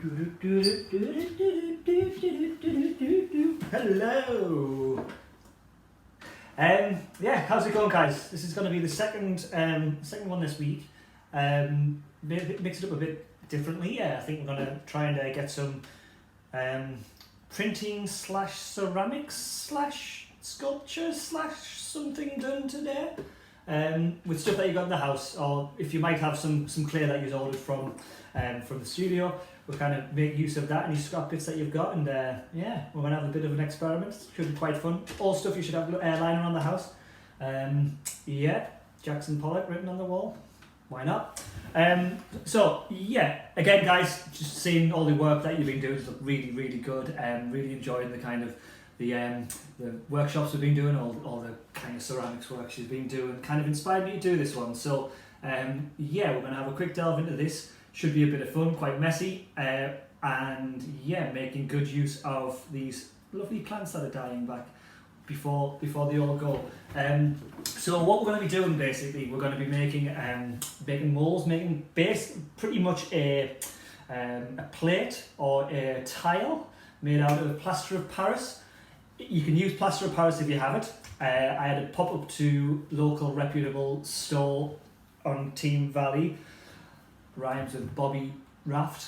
Hello. Yeah, how's it going, guys? This is going to be the second one this week. Mix it up a bit differently. Yeah, I think we're going to try and get some printing / ceramics / sculpture / something done today. With stuff that you got in the house, or if you might have some clay that you've ordered from the studio, we'll kind of make use of that, any scrap bits that you've got, and yeah, we're going to have a bit of an experiment. Should be quite fun. All stuff you should have lying around the house. Yeah, Jackson Pollock written on the wall. Why not? So yeah, again, guys, just seeing all the work that you've been doing has looked really, really good. Really enjoying the kind of the workshops we've been doing, all the kind of ceramics work she's been doing, kind of inspired me to do this one. So yeah, we're going to have a quick delve into this. Should be a bit of fun, quite messy, and yeah, making good use of these lovely plants that are dying back before they all go. So what we're going to be doing, basically, we're going to be making molds, making pretty much a plate or a tile made out of plaster of Paris. You can use plaster of Paris if you have it. I had it pop up to local reputable store on Team Valley, rhymes with Bobby Raft,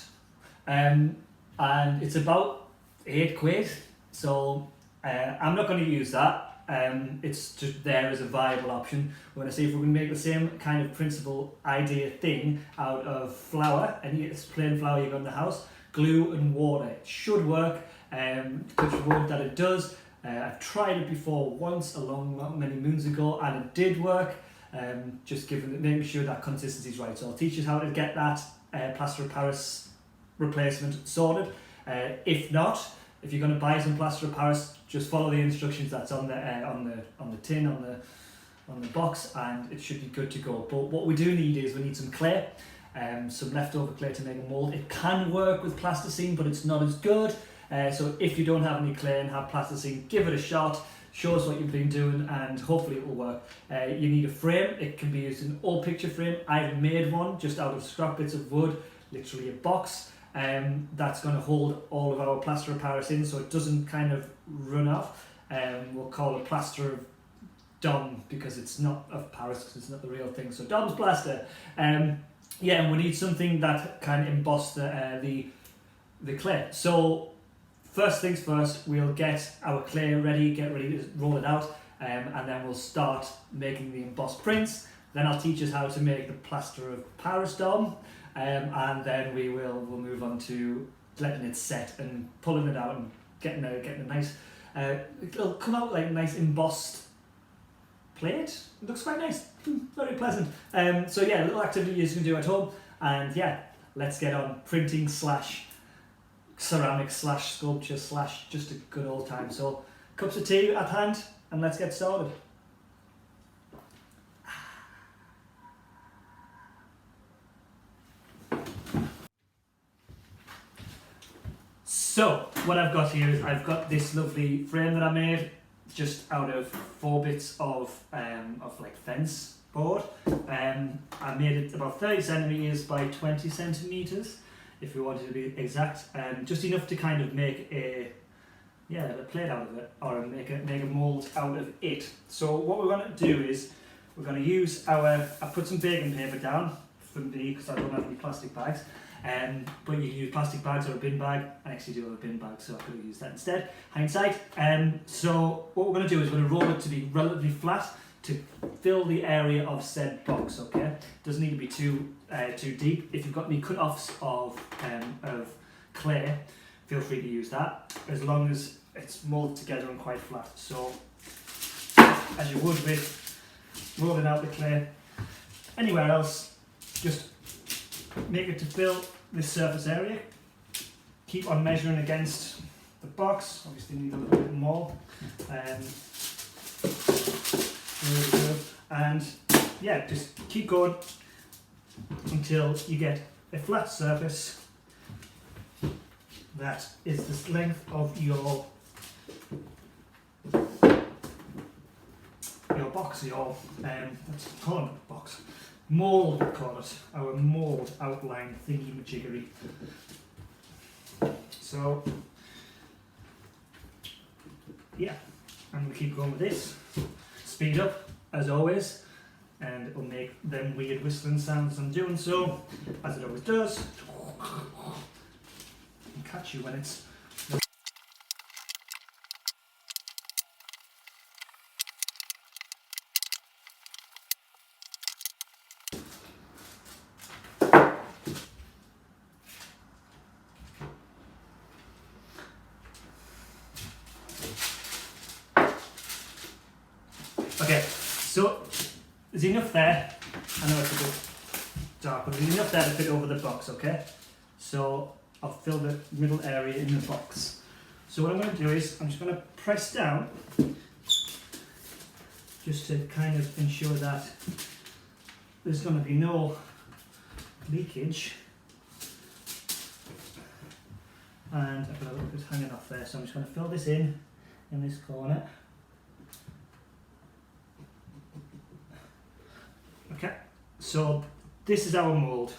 and it's about £8. So I'm not going to use that. It's just there as a viable option. We're going to see if we can make the same kind of principle idea thing out of flour, and it's plain flour you got in the house, glue and water. It should work. Touch wood that it does. I've tried it before once many moons ago, and it did work. Just making sure that consistency is right. So I'll teach you how to get that plaster of Paris replacement sorted. If not, if you're going to buy some plaster of Paris, just follow the instructions that's on the tin, on the box, and it should be good to go. But what we do need is we need some clay, some leftover clay to make a mold. It can work with plasticine, but it's not as good. So if you don't have any clay and have plasticine, give it a shot. Show us what you've been doing, and hopefully it will work. You need a frame. It can be used in an old picture frame. I've made one just out of scrap bits of wood, literally a box. That's going to hold all of our plaster of Paris in, so it doesn't kind of run off. We'll call it plaster of Dom, because it's not of Paris, because it's not the real thing. So Dom's plaster. Yeah, and we need something that can emboss the clay. So first things first, we'll get our clay ready, get ready to roll it out, and then we'll start making the embossed prints. Then I'll teach us how to make the plaster of Paris Dom, and then we'll move on to letting it set and pulling it out and getting a nice, it'll come out like a nice embossed plate. It looks quite nice, very pleasant. So yeah, a little activity you can do at home, and yeah, let's get on printing / ceramics / sculpture / just a good old time. So cups of tea at hand, and let's get started. So what I've got here is I've got this lovely frame that I made just out of 4 bits of like fence board. I made it about 30 centimeters by 20 centimeters, if we wanted to be exact, just enough to kind of make a plate out of it, or make a mold out of it. So what we're going to do is we're going to use I put some baking paper down for me because I don't have any plastic bags, but you can use plastic bags or a bin bag. I actually do have a bin bag, so I could have used that instead, hindsight. So what we're going to do is we're going to roll it to be relatively flat to fill the area of said box. Okay, doesn't need to be too deep. If you've got any cut-offs of clay, feel free to use that, as long as it's molded together and quite flat. So as you would with rolling out the clay anywhere else, just make it to fill this surface area. Keep on measuring against the box. Obviously need a little bit more. And yeah, just keep going until you get a flat surface that is the length of your box, let's call it a box. Mould, we call it, our mould outline thingy majiggery. So yeah, I'm going to keep going with this. Speed up as always, and it will make them weird whistling sounds as I'm doing so, as it always does. And catch you when it's. Okay, so there's enough there. I know it's a bit dark, but there's enough there to fit over the box, okay? So I'll fill the middle area in the box. So what I'm going to do is I'm just going to press down just to kind of ensure that there's going to be no leakage. And I've got a little bit hanging off there, so I'm just going to fill this in this corner. Okay, so this is our mould.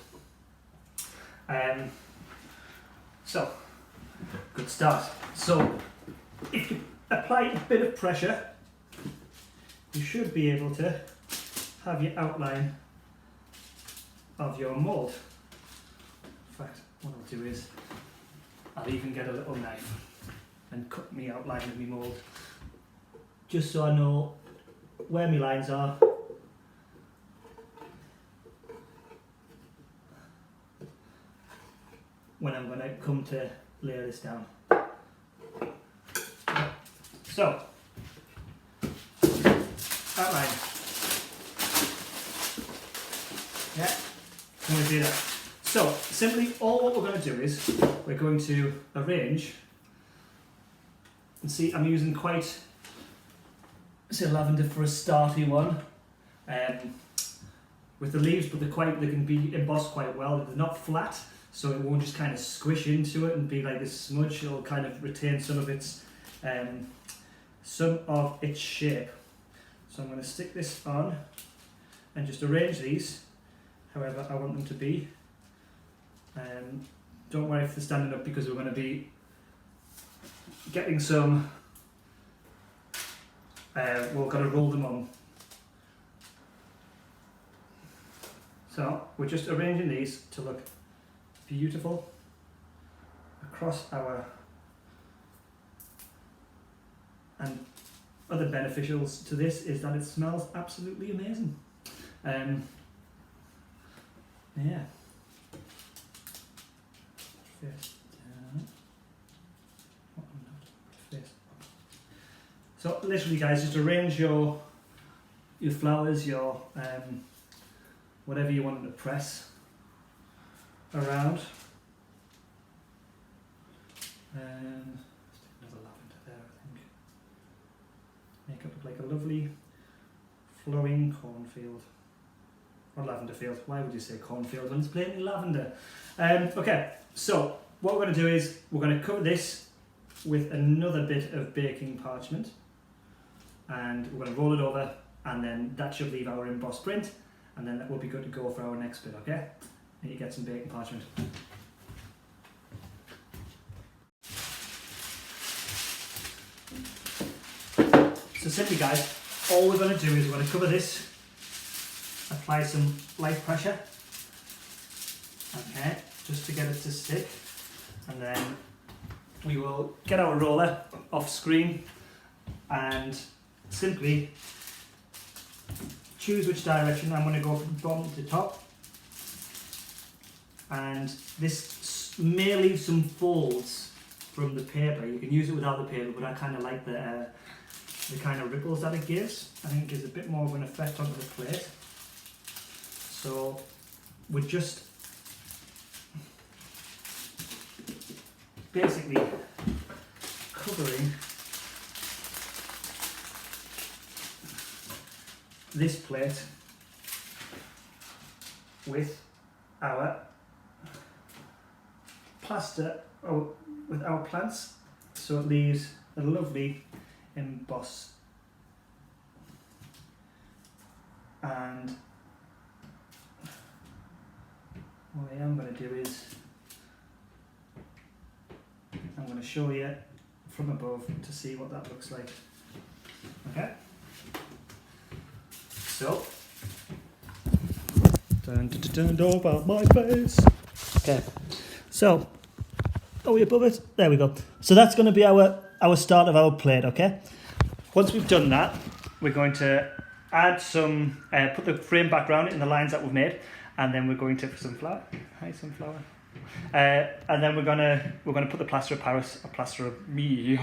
So, good start. So, if you apply a bit of pressure, you should be able to have your outline of your mould. In fact, what I'll do is, I'll even get a little knife and cut me outline of my mould, just so I know where my lines are. When I'm going to come to layer this down. So, outline. Yeah, I'm going to do that. So, simply all what we're going to do is we're going to arrange, and see I'm using quite, say, lavender for a starty one, with the leaves, but they can be embossed quite well. They're not flat, so it won't just kind of squish into it and be like this smudge. It'll kind of retain some of its shape. So I'm going to stick this on and just arrange these however I want them to be. Don't worry if they're standing up, because we're going to be getting some, we're going to roll them on. So we're just arranging these to look beautiful across our, and other beneficials to this is that it smells absolutely amazing. Yeah. Face down. Face up. So literally, guys, just arrange your flowers, your whatever you want to press around. And stick another lavender there, I think. Make it look like a lovely flowing cornfield. Or lavender field. Why would you say cornfield when it's plainly lavender? Okay, so what we're going to do is we're going to cover this with another bit of baking parchment, and we're going to roll it over, and then that should leave our embossed print, and then that will be good to go for our next bit, okay? And you get some baking parchment. So simply, guys, all we're going to do is we're going to cover this, apply some light pressure, okay, just to get it to stick, and then we will get our roller off screen and simply choose which direction. I'm going to go from bottom to top, and this may leave some folds from the paper. You can use it without the paper, but I kind of like the kind of ripples that it gives. I think it gives a bit more of an effect onto the plate. So we're just basically covering this plate with our plaster, with our plants, so it leaves a lovely emboss. And what I am going to do is to show you from above to see what that looks like. Okay. So, don't about my face. Okay. So, are we above it? There we go. So that's going to be our start of our plate. Okay. Once we've done that, we're going to add some, put the frame back around it in the lines that we've made, and then we're going to some flour. Hi, sunflower. And then we're gonna put the plaster of Paris, or plaster of me,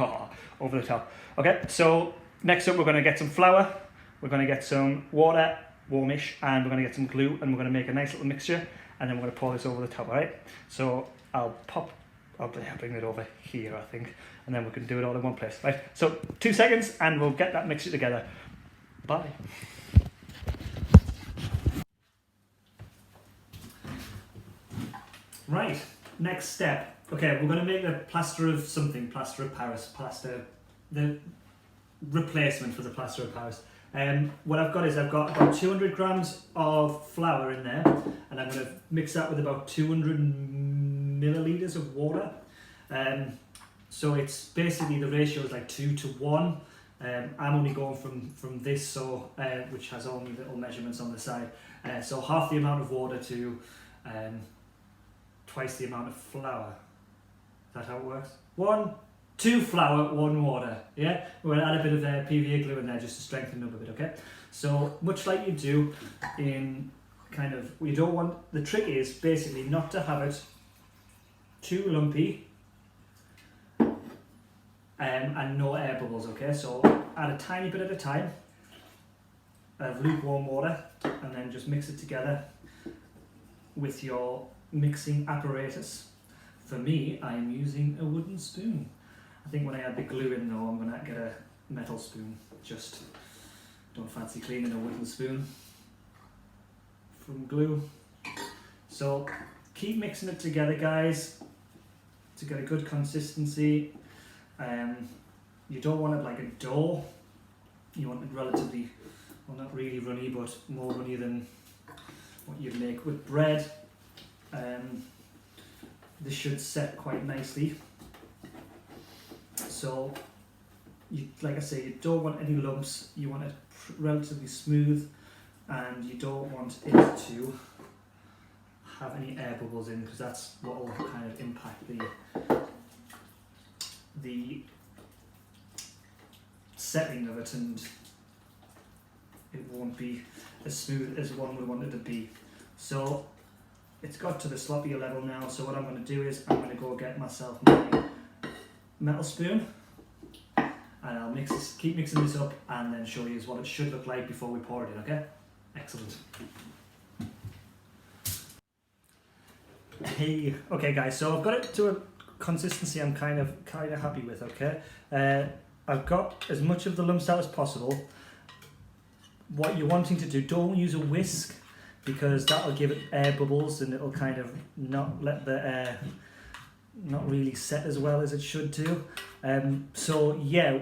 over the top. Okay. So next up, we're gonna get some flour. We're gonna get some water, warmish, and we're gonna get some glue, and we're gonna make a nice little mixture, and then we're gonna pour this over the top. All right. So I'll bring it over here, I think, and then we can do it all in one place. Right. So 2 seconds, and we'll get that mixture together. Bye. Right, next step. Okay, we're going to make the plaster of something, plaster of Paris, the replacement for the plaster of Paris. What I've got is I've got about 200 grams of flour in there, and I'm going to mix that with about 200 millilitres of water. So it's basically, the ratio is like 2 to 1. I'm only going from this, so which has only little measurements on the side. So half the amount of water to twice the amount of flour. Is that how it works? 2 flour, 1 water. Yeah, we're gonna add a bit of PVA glue in there just to strengthen it up a bit. Okay. So much like you do in kind of, you don't want, the trick is basically not to have it too lumpy. And no air bubbles, okay? So add a tiny bit at a time of lukewarm water, and then just mix it together with your mixing apparatus. For me, I am using a wooden spoon. I think when I add the glue in though, I'm going to get a metal spoon. Just don't fancy cleaning a wooden spoon from glue. So keep mixing it together, guys, to get a good consistency. You don't want it like a dough. You want it relatively, well, not really runny, but more runny than what you'd make with bread. This should set quite nicely. So, like I say, you don't want any lumps. You want it relatively smooth, and you don't want it to have any air bubbles in, because that's what will kind of impact the setting of it, and it won't be as smooth as one would want it to be. So it's got to the sloppier level now, so what I'm going to do is I'm going to go get myself my metal spoon, and I'll keep mixing this up, and then show you what it should look like before we pour it in. Okay, excellent. Hey, okay guys, so I've got it to a consistency I'm kind of happy with. Okay, I've got as much of the lumps out as possible. What you're wanting to do, don't use a whisk, because that'll give it air bubbles, and it'll kind of not let the air not really set as well as it should do. So yeah,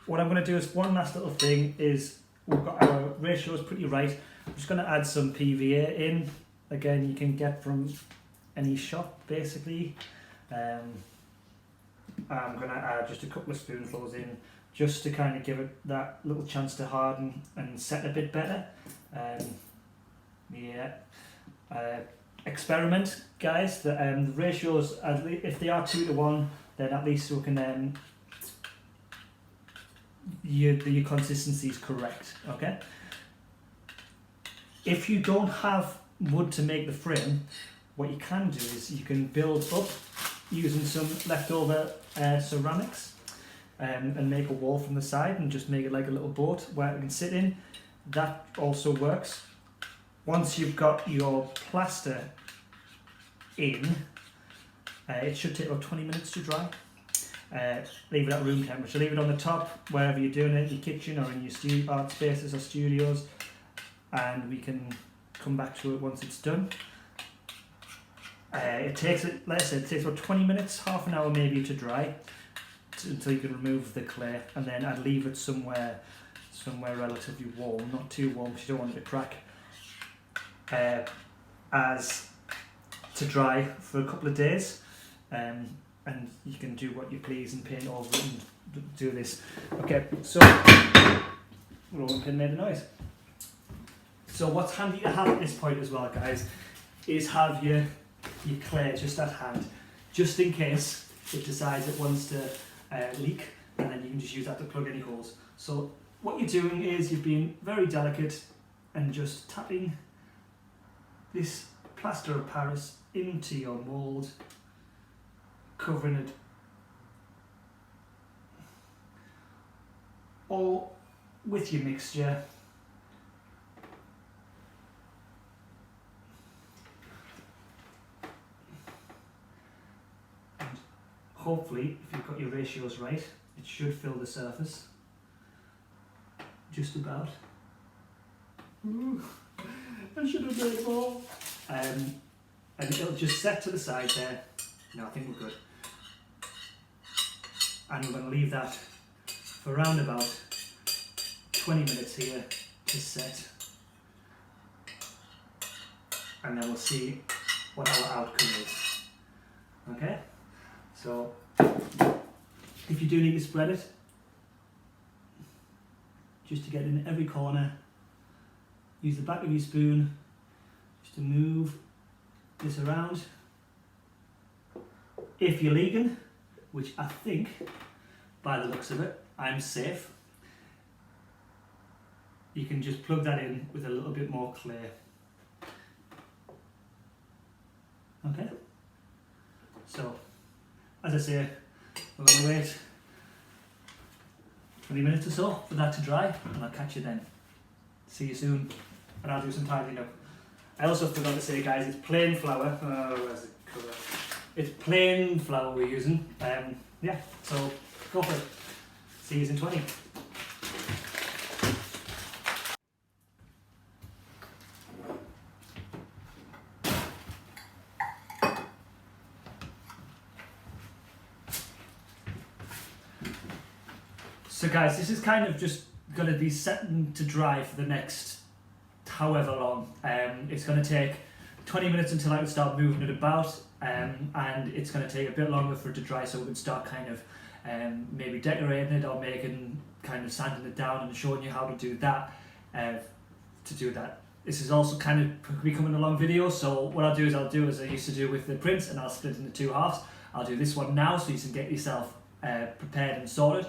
what I'm going to do is one last little thing is, we've got our ratios pretty right. I'm just going to add some PVA in. Again, you can get from any shop basically. I'm going to add just a couple of spoonfuls in, just to kind of give it that little chance to harden and set a bit better. Experiment, guys. The ratios, if they are 2 to 1, then at least we can your consistency is correct. Okay. If you don't have wood to make the frame, what you can do is you can build up using some leftover ceramics, and make a wall from the side and just make it like a little boat where it can sit in. That also works. Once you've got your plaster in, it should take about 20 minutes to dry. Leave it at room temperature. Leave it on the top wherever you're doing it, your kitchen or in your art spaces or studios, and we can come back to it once it's done. It takes, like I said, it takes about 20 minutes, half an hour maybe to dry, until you can remove the clay, and then I'd leave it somewhere relatively warm, not too warm because you don't want it to crack, as to dry for a couple of days. and you can do what you please and paint over it and do this. Okay, so rolling pin made a noise. So what's handy to have at this point as well, guys, is have your clay just at hand, just in case it decides it wants to leak, and then you can just use that to plug any holes. So what you're doing is you're being very delicate and just tapping this plaster of Paris into your mould, covering it all with your mixture. And hopefully, if you've got your ratios right, it should fill the surface. Just about. Ooh, I should have made more. And it'll just set to the side there. No, I think we're good. And we're going to leave that for around about 20 minutes here to set. And then we'll see what our outcome is. Okay? So, if you do need to spread it, just to get in every corner, use the back of your spoon just to move this around. If you're leaking, which I think, by the looks of it, I'm safe, you can just plug that in with a little bit more clay. Okay? So, as I say, we're going to wait 20 minutes or so for that to dry, and I'll catch you then. See you soon, and I'll do some tidying up. I also forgot to say, guys, it's plain flour. Where's the colour? It's plain flour we're using. Yeah, so go for it. See you in 20. So guys, this is kind of just going to be setting to dry for the next however long. It's going to take 20 minutes until I can start moving it about, and it's going to take a bit longer for it to dry, so we can start kind of maybe decorating it or making kind of sanding it down and showing you how to do that. This is also kind of becoming a long video, so what I'll do is I used to do with the prints, and I'll split it into two halves. I'll do this one now so you can get yourself prepared and sorted,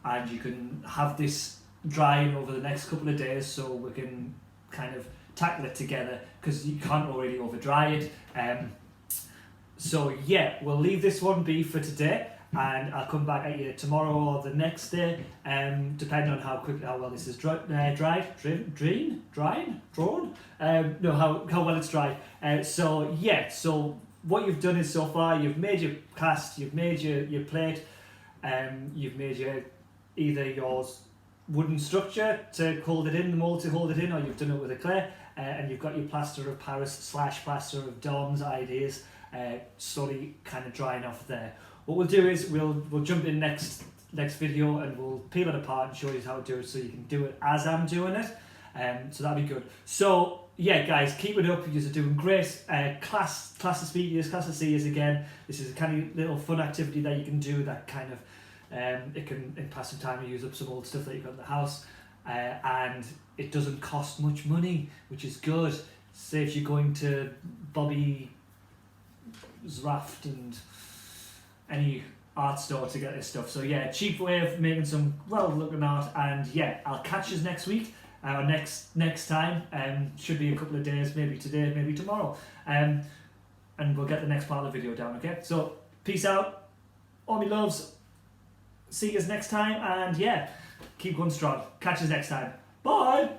and you can have this drying over the next couple of days so we can kind of tackle it together, because you can't already over dry it. So yeah, we'll leave this one be for today, and I'll come back at you tomorrow or the next day, depending on how well this is drawn, how well it's dried. So yeah, so what you've done is so far you've made your cast, you've made your plate, you've made either your wooden structure to hold it in, the mould to hold it in, or you've done it with a clay, and you've got your plaster of Paris / plaster of Dom's ideas slowly kind of drying off there. What we'll do is we'll jump in next video, and we'll peel it apart and show you how to do it so you can do it as I'm doing it. So that'll be good. So yeah, guys, keep it up. You're doing great. Class to speak years, class to see years again. This is a kind of little fun activity that you can do that kind of it can, in passing time, you use up some old stuff that you've got in the house, and it doesn't cost much money, which is good. Saves you going to Bobby's Raft and any art store to get this stuff. So yeah, cheap way of making some well-looking art. And yeah, I'll catch you next week, or next time. Should be a couple of days, maybe today, maybe tomorrow, and we'll get the next part of the video down. Okay, so peace out, all me loves. See you next time, and yeah, keep going strong. Catch us next time. Bye.